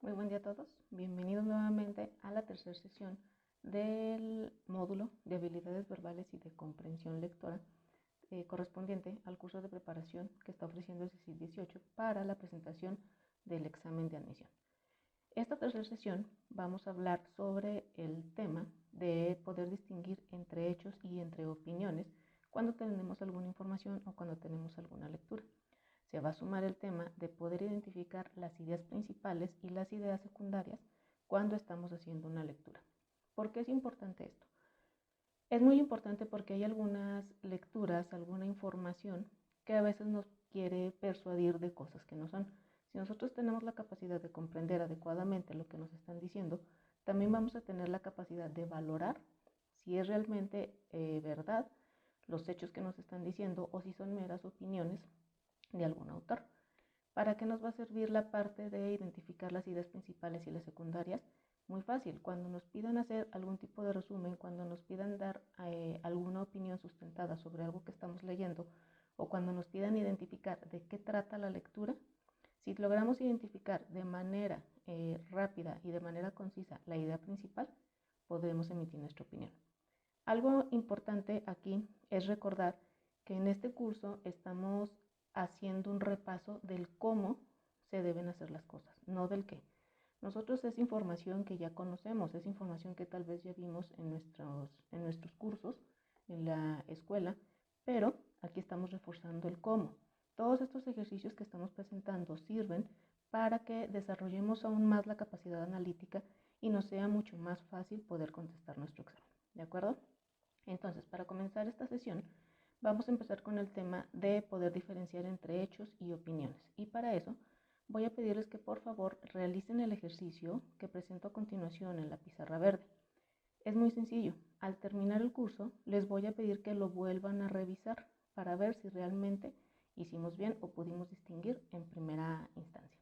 Muy buen día a todos. Bienvenidos nuevamente a la tercera sesión del módulo de habilidades verbales y de comprensión lectora correspondiente al curso de preparación que está ofreciendo el CECIT 18 para la presentación del examen de admisión. Esta tercera sesión vamos a hablar sobre el tema de poder distinguir entre hechos y entre opiniones cuando tenemos alguna información o cuando tenemos alguna lectura. Se va a sumar el tema de poder identificar las ideas principales y las ideas secundarias cuando estamos haciendo una lectura. ¿Por qué es importante esto? Es muy importante porque hay algunas lecturas, alguna información que a veces nos quiere persuadir de cosas que no son. Si nosotros tenemos la capacidad de comprender adecuadamente lo que nos están diciendo, también vamos a tener la capacidad de valorar si es realmente verdad los hechos que nos están diciendo o si son meras opiniones de algún autor. ¿Para qué nos va a servir la parte de identificar las ideas principales y las secundarias? Muy fácil, cuando nos pidan hacer algún tipo de resumen, cuando nos pidan dar alguna opinión sustentada sobre algo que estamos leyendo o cuando nos pidan identificar de qué trata la lectura, si logramos identificar de manera rápida y de manera concisa la idea principal, podremos emitir nuestra opinión. Algo importante aquí es recordar que en este curso estamos haciendo un repaso del cómo se deben hacer las cosas, no del qué. Nosotros es información que ya conocemos, es información que tal vez ya vimos en nuestros cursos, en la escuela, pero aquí estamos reforzando el cómo. Todos estos ejercicios que estamos presentando sirven para que desarrollemos aún más la capacidad analítica y nos sea mucho más fácil poder contestar nuestro examen. ¿De acuerdo? Entonces, para comenzar esta sesión, vamos a empezar con el tema de poder diferenciar entre hechos y opiniones. Y para eso, voy a pedirles que por favor realicen el ejercicio que presento a continuación en la pizarra verde. Es muy sencillo. Al terminar el curso, les voy a pedir que lo vuelvan a revisar para ver si realmente hicimos bien o pudimos distinguir en primera instancia.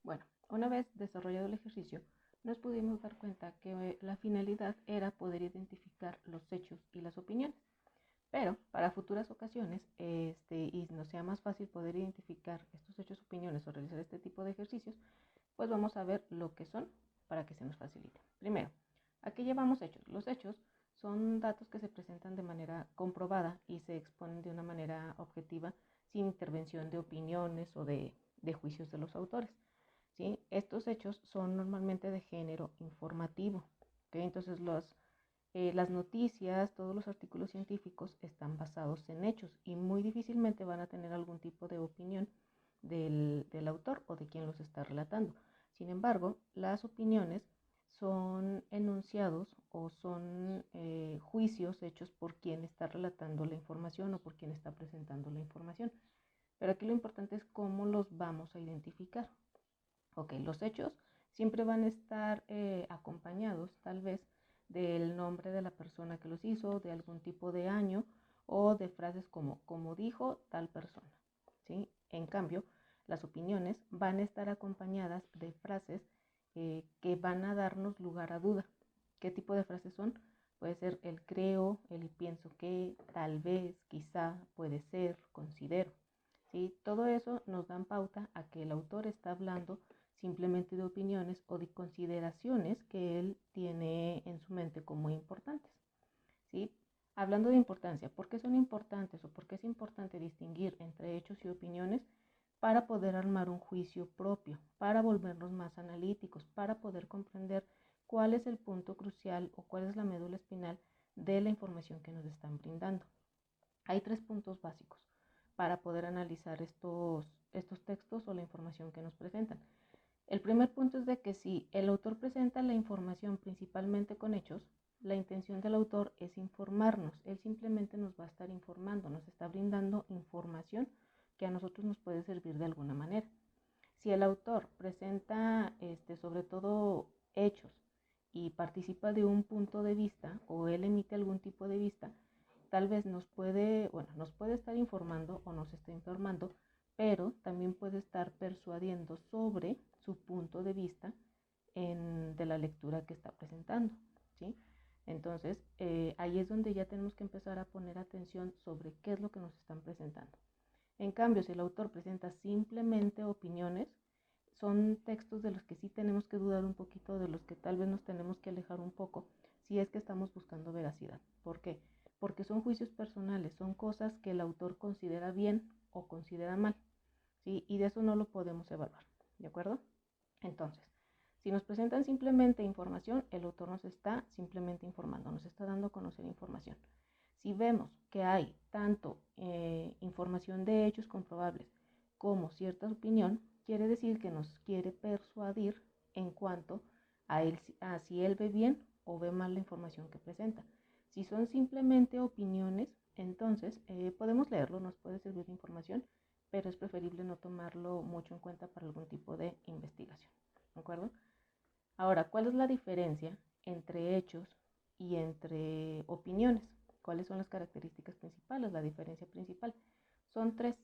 Bueno, una vez desarrollado el ejercicio, nos pudimos dar cuenta que la finalidad era poder identificar los hechos y las opiniones. Pero para futuras ocasiones, y nos sea más fácil poder identificar estos hechos, opiniones o realizar este tipo de ejercicios, pues vamos a ver lo que son para que se nos facilite. Primero, aquí llevamos hechos. Los hechos son datos que se presentan de manera comprobada y se exponen de una manera objetiva sin intervención de opiniones o de juicios de los autores. ¿Sí? Estos hechos son normalmente de género informativo. ¿Okay? Entonces las noticias, todos los artículos científicos están basados en hechos y muy difícilmente van a tener algún tipo de opinión del autor o de quien los está relatando. Sin embargo, las opiniones son enunciados o son juicios hechos por quien está relatando la información o por quien está presentando la información. Pero aquí lo importante es cómo los vamos a identificar. Ok, los hechos siempre van a estar acompañados tal vez del nombre de la persona que los hizo, de algún tipo de año o de frases como dijo tal persona, ¿sí? En cambio, las opiniones van a estar acompañadas de frases que van a darnos lugar a duda. ¿Qué tipo de frases son? Puede ser el creo, el pienso que, tal vez, quizá, puede ser, considero. ¿Sí? Todo eso nos dan pauta a que el autor está hablando simplemente de opiniones o de consideraciones que él tiene en su mente como importantes. ¿Sí? Hablando de importancia, ¿por qué son importantes o por qué es importante distinguir entre hechos y opiniones? Para poder armar un juicio propio, para volvernos más analíticos, para poder comprender cuál es el punto crucial o cuál es la médula espinal de la información que nos están brindando. Hay 3 puntos básicos para poder analizar estos textos o la información que nos presentan. El primer punto es de que si el autor presenta la información principalmente con hechos, la intención del autor es informarnos. Él simplemente nos va a estar informando, nos está brindando información que a nosotros nos puede servir de alguna manera. Si el autor presenta sobre todo hechos y participa de un punto de vista o él emite algún tipo de vista, tal vez nos puede estar informando o nos está informando, pero también puede estar persuadiendo sobre su punto de vista de la lectura que está presentando, ¿sí? Entonces, ahí es donde ya tenemos que empezar a poner atención sobre qué es lo que nos están presentando. En cambio, si el autor presenta simplemente opiniones, son textos de los que sí tenemos que dudar un poquito, de los que tal vez nos tenemos que alejar un poco, si es que estamos buscando veracidad. ¿Por qué? Porque son juicios personales, son cosas que el autor considera bien o considera mal, ¿sí? Y de eso no lo podemos evaluar, ¿de acuerdo? Entonces, si nos presentan simplemente información, el autor nos está simplemente informando, nos está dando a conocer información. Si vemos que hay tanto información de hechos comprobables como cierta opinión, quiere decir que nos quiere persuadir en cuanto a si él ve bien o ve mal la información que presenta. Si son simplemente opiniones, entonces podemos leerlo, nos puede servir de información, pero es preferible no tomarlo mucho en cuenta para algún tipo de investigación. ¿De acuerdo? Ahora, ¿cuál es la diferencia entre hechos y entre opiniones? ¿Cuáles son las características principales, la diferencia principal? Son tres.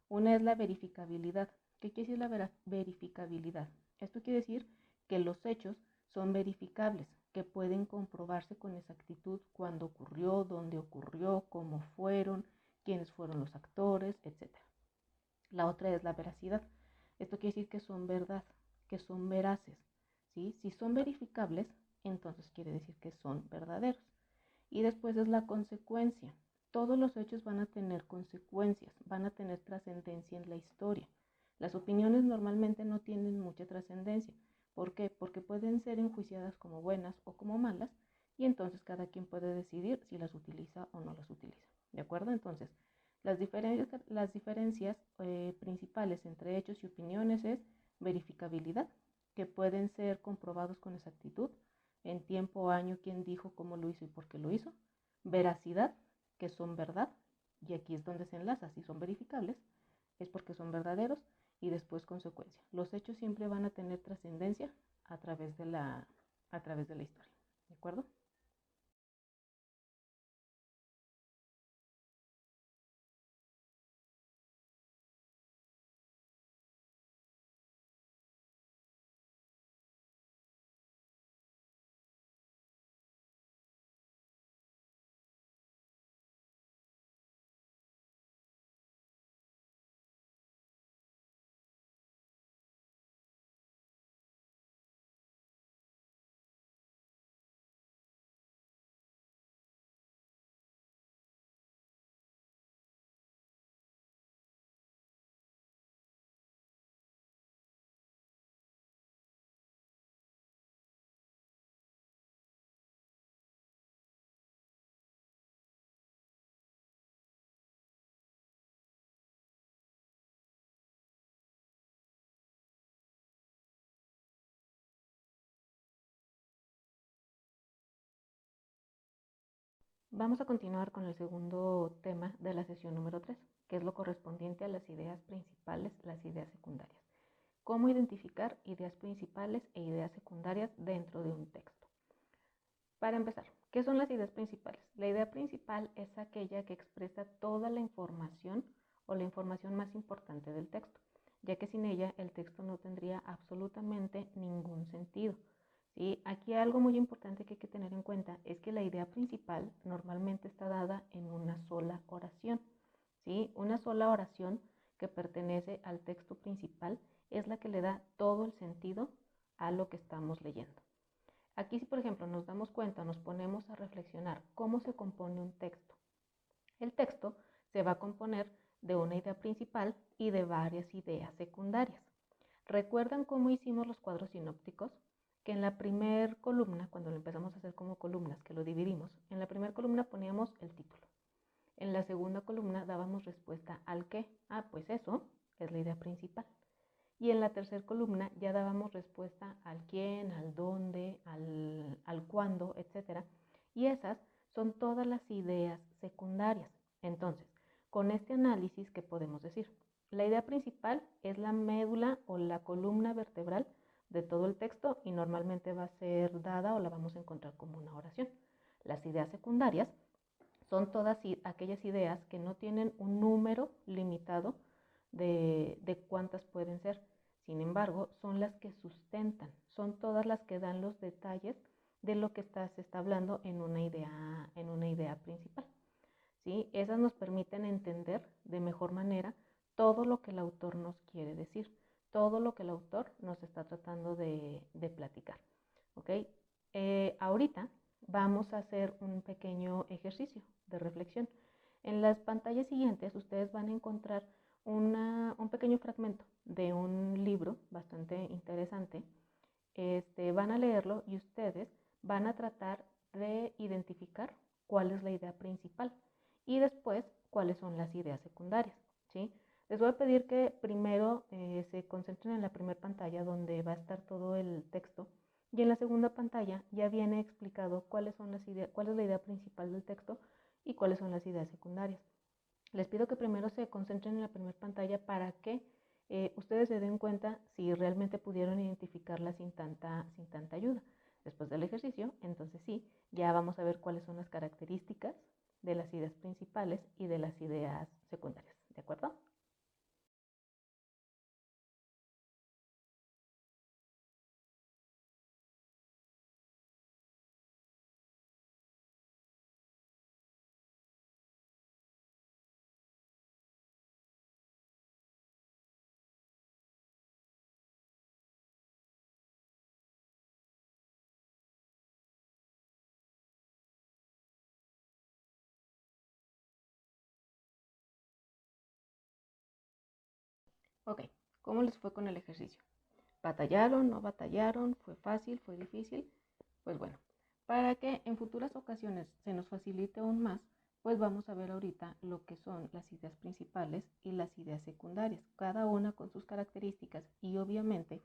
Una es la verificabilidad. ¿Qué quiere decir la verificabilidad? Esto quiere decir que los hechos son verificables, que pueden comprobarse con exactitud cuándo ocurrió, dónde ocurrió, cómo fueron, quiénes fueron los actores, etc. La otra es la veracidad. Esto quiere decir que son verdad, que son veraces. ¿Sí? Si son verificables, entonces quiere decir que son verdaderos. Y después es la consecuencia. Todos los hechos van a tener consecuencias, van a tener trascendencia en la historia. Las opiniones normalmente no tienen mucha trascendencia. ¿Por qué? Porque pueden ser enjuiciadas como buenas o como malas, y entonces cada quien puede decidir si las utiliza o no las utiliza. ¿De acuerdo? Entonces, las diferencias principales entre hechos y opiniones es verificabilidad, que pueden ser comprobados con exactitud, en tiempo o año, quién dijo, cómo lo hizo y por qué lo hizo. Veracidad, que son verdad, y aquí es donde se enlaza, si son verificables, es porque son verdaderos, y después consecuencia. Los hechos siempre van a tener trascendencia a través de la historia, ¿de acuerdo? Vamos a continuar con el segundo tema de la sesión número 3, que es lo correspondiente a las ideas principales, las ideas secundarias. ¿Cómo identificar ideas principales e ideas secundarias dentro de un texto? Para empezar, ¿qué son las ideas principales? La idea principal es aquella que expresa toda la información o la información más importante del texto, ya que sin ella el texto no tendría absolutamente ningún sentido. ¿Sí? Aquí algo muy importante que hay que tener en cuenta es que la idea principal normalmente está dada en una sola oración. ¿Sí? Una sola oración que pertenece al texto principal es la que le da todo el sentido a lo que estamos leyendo. Aquí, si por ejemplo nos damos cuenta, nos ponemos a reflexionar cómo se compone un texto. El texto se va a componer de una idea principal y de varias ideas secundarias. ¿Recuerdan cómo hicimos los cuadros sinópticos? Que en la primera columna, cuando lo empezamos a hacer como columnas, que lo dividimos, en la primera columna poníamos el título. En la segunda columna dábamos respuesta al qué. Ah, pues eso es la idea principal. Y en la tercera columna ya dábamos respuesta al quién, al dónde, al cuándo, etc. Y esas son todas las ideas secundarias. Entonces, con este análisis, ¿qué podemos decir? La idea principal es la médula o la columna vertebral de todo el texto y normalmente va a ser dada o la vamos a encontrar como una oración. Las ideas secundarias son todas aquellas ideas que no tienen un número limitado de cuántas pueden ser. Sin embargo, son las que sustentan, son todas las que dan los detalles de lo que se está hablando en una idea principal. ¿Sí? Esas nos permiten entender de mejor manera todo lo que el autor nos quiere decir, todo lo que el autor nos está tratando de platicar. ¿Ok? Ahorita vamos a hacer un pequeño ejercicio de reflexión. En las pantallas siguientes ustedes van a encontrar un pequeño fragmento de un libro bastante interesante. Van a leerlo y ustedes van a tratar de identificar cuál es la idea principal y después cuáles son las ideas secundarias, ¿sí? Les voy a pedir que primero se concentren en la primera pantalla donde va a estar todo el texto y en la segunda pantalla ya viene explicado cuáles son las ideas, cuál es la idea principal del texto y cuáles son las ideas secundarias. Les pido que primero se concentren en la primera pantalla para que ustedes se den cuenta si realmente pudieron identificarla sin tanta ayuda. Después del ejercicio, entonces sí, ya vamos a ver cuáles son las características de las ideas principales y de las ideas secundarias, ¿de acuerdo? Ok, ¿cómo les fue con el ejercicio? ¿Batallaron, no batallaron? ¿Fue fácil, fue difícil? Pues bueno, para que en futuras ocasiones se nos facilite aún más, pues vamos a ver ahorita lo que son las ideas principales y las ideas secundarias, cada una con sus características y obviamente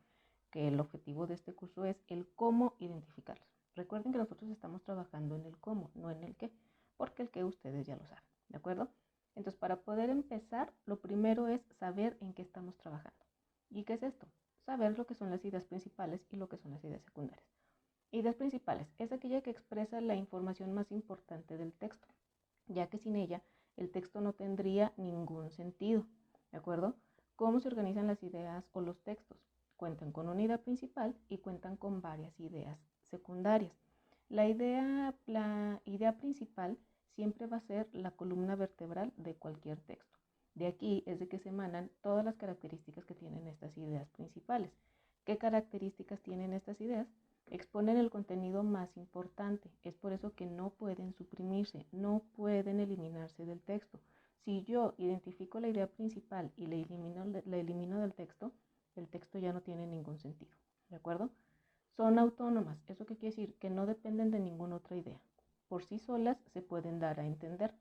que el objetivo de este curso es el cómo identificarlos. Recuerden que nosotros estamos trabajando en el cómo, no en el qué, porque el qué ustedes ya lo saben, ¿de acuerdo? Entonces, para poder empezar, lo primero es saber en qué estamos trabajando. ¿Y qué es esto? Saber lo que son las ideas principales y lo que son las ideas secundarias. Ideas principales es aquella que expresa la información más importante del texto, ya que sin ella el texto no tendría ningún sentido, ¿de acuerdo? ¿Cómo se organizan las ideas o los textos? Cuentan con una idea principal y cuentan con varias ideas secundarias. La idea principal siempre va a ser la columna vertebral de cualquier texto. De aquí es de que se emanan todas las características que tienen estas ideas principales. ¿Qué características tienen estas ideas? Exponen el contenido más importante. Es por eso que no pueden suprimirse, no pueden eliminarse del texto. Si yo identifico la idea principal y la elimino del texto, el texto ya no tiene ningún sentido. ¿De acuerdo? Son autónomas. ¿Eso qué quiere decir? Que no dependen de ninguna otra idea. Por sí solas se pueden dar a entender.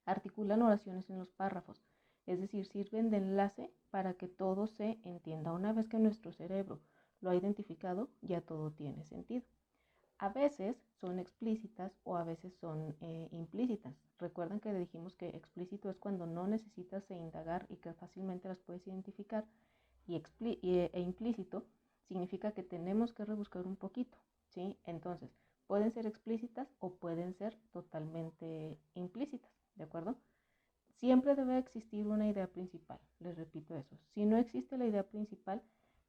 Articulan oraciones en los párrafos, es decir, sirven de enlace para que todo se entienda. Una vez que nuestro cerebro lo ha identificado, ya todo tiene sentido. A veces son explícitas o a veces son implícitas. Recuerden que dijimos que explícito es cuando no necesitas indagar y que fácilmente las puedes identificar e implícito significa que tenemos que rebuscar un poquito, ¿sí? Entonces, pueden ser explícitas o pueden ser totalmente implícitas, ¿de acuerdo? Siempre debe existir una idea principal, les repito eso. Si no existe la idea principal,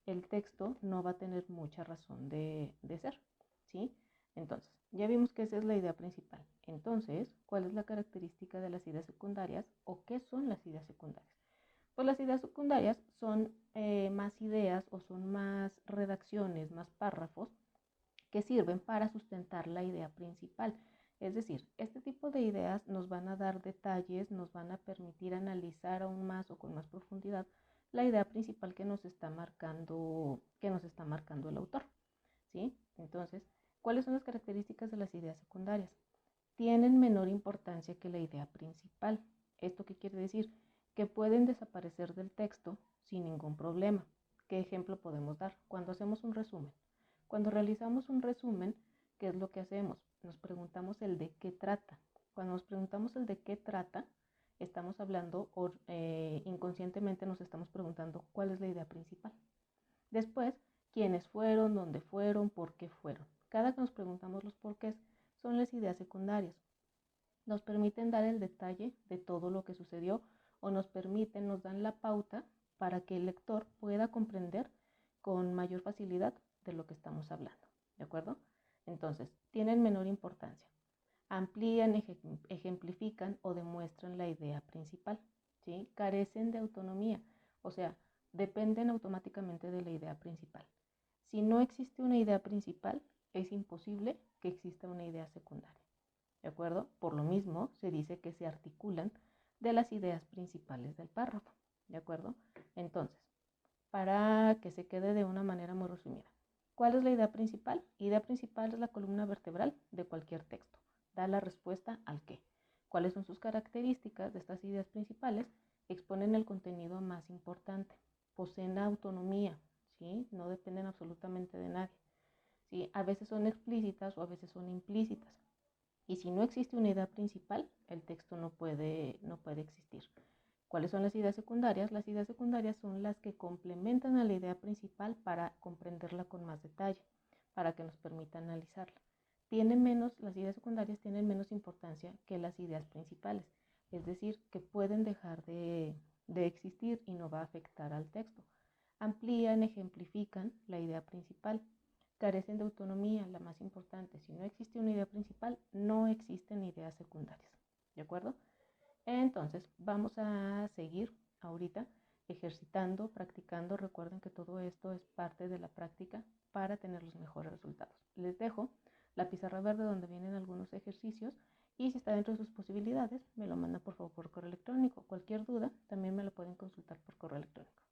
el texto no va a tener mucha razón de ser, ¿sí? Entonces, ya vimos que esa es la idea principal. Entonces, ¿cuál es la característica de las ideas secundarias o qué son las ideas secundarias? Pues las ideas secundarias son más ideas o son más redacciones, más párrafos que sirven para sustentar la idea principal. Es decir, este tipo de ideas nos van a dar detalles, nos van a permitir analizar aún más o con más profundidad la idea principal que nos está marcando el autor, ¿sí? Entonces, ¿cuáles son las características de las ideas secundarias? Tienen menor importancia que la idea principal. ¿Esto qué quiere decir? Que pueden desaparecer del texto sin ningún problema. ¿Qué ejemplo podemos dar? Cuando hacemos un resumen. Cuando realizamos un resumen, ¿qué es lo que hacemos? Nos preguntamos el de qué trata. Cuando nos preguntamos el de qué trata, estamos hablando o inconscientemente nos estamos preguntando cuál es la idea principal. Después, quiénes fueron, dónde fueron, por qué fueron. Cada que nos preguntamos los porqués son las ideas secundarias. Nos permiten dar el detalle de todo lo que sucedió o nos dan la pauta para que el lector pueda comprender con mayor facilidad de lo que estamos hablando. ¿De acuerdo? Entonces, tienen menor importancia. Amplían, ejemplifican o demuestran la idea principal, ¿sí? Carecen de autonomía, o sea, dependen automáticamente de la idea principal. Si no existe una idea principal, es imposible que exista una idea secundaria, ¿de acuerdo? Por lo mismo, se dice que se articulan de las ideas principales del párrafo, ¿de acuerdo? Entonces, para que se quede de una manera muy resumida, ¿cuál es la idea principal? La idea principal es la columna vertebral de cualquier texto. Da la respuesta al qué. ¿Cuáles son sus características de estas ideas principales? Exponen el contenido más importante. Poseen autonomía, ¿sí? No dependen absolutamente de nadie. ¿Sí? A veces son explícitas o a veces son implícitas. Y si no existe una idea principal, el texto no puede existir. ¿Cuáles son las ideas secundarias? Las ideas secundarias son las que complementan a la idea principal para comprenderla con más detalle, para que nos permita analizarla. Las ideas secundarias tienen menos importancia que las ideas principales, es decir, que pueden dejar de existir y no va a afectar al texto. Amplían, ejemplifican la idea principal, carecen de autonomía, la más importante. Si no existe una idea principal, no existen ideas secundarias, ¿de acuerdo? Entonces, vamos a seguir ahorita ejercitando, practicando. Recuerden que todo esto es parte de la práctica para tener los mejores resultados. Les dejo la pizarra verde donde vienen algunos ejercicios y si está dentro de sus posibilidades, me lo mandan por favor por correo electrónico. Cualquier duda, también me lo pueden consultar por correo electrónico.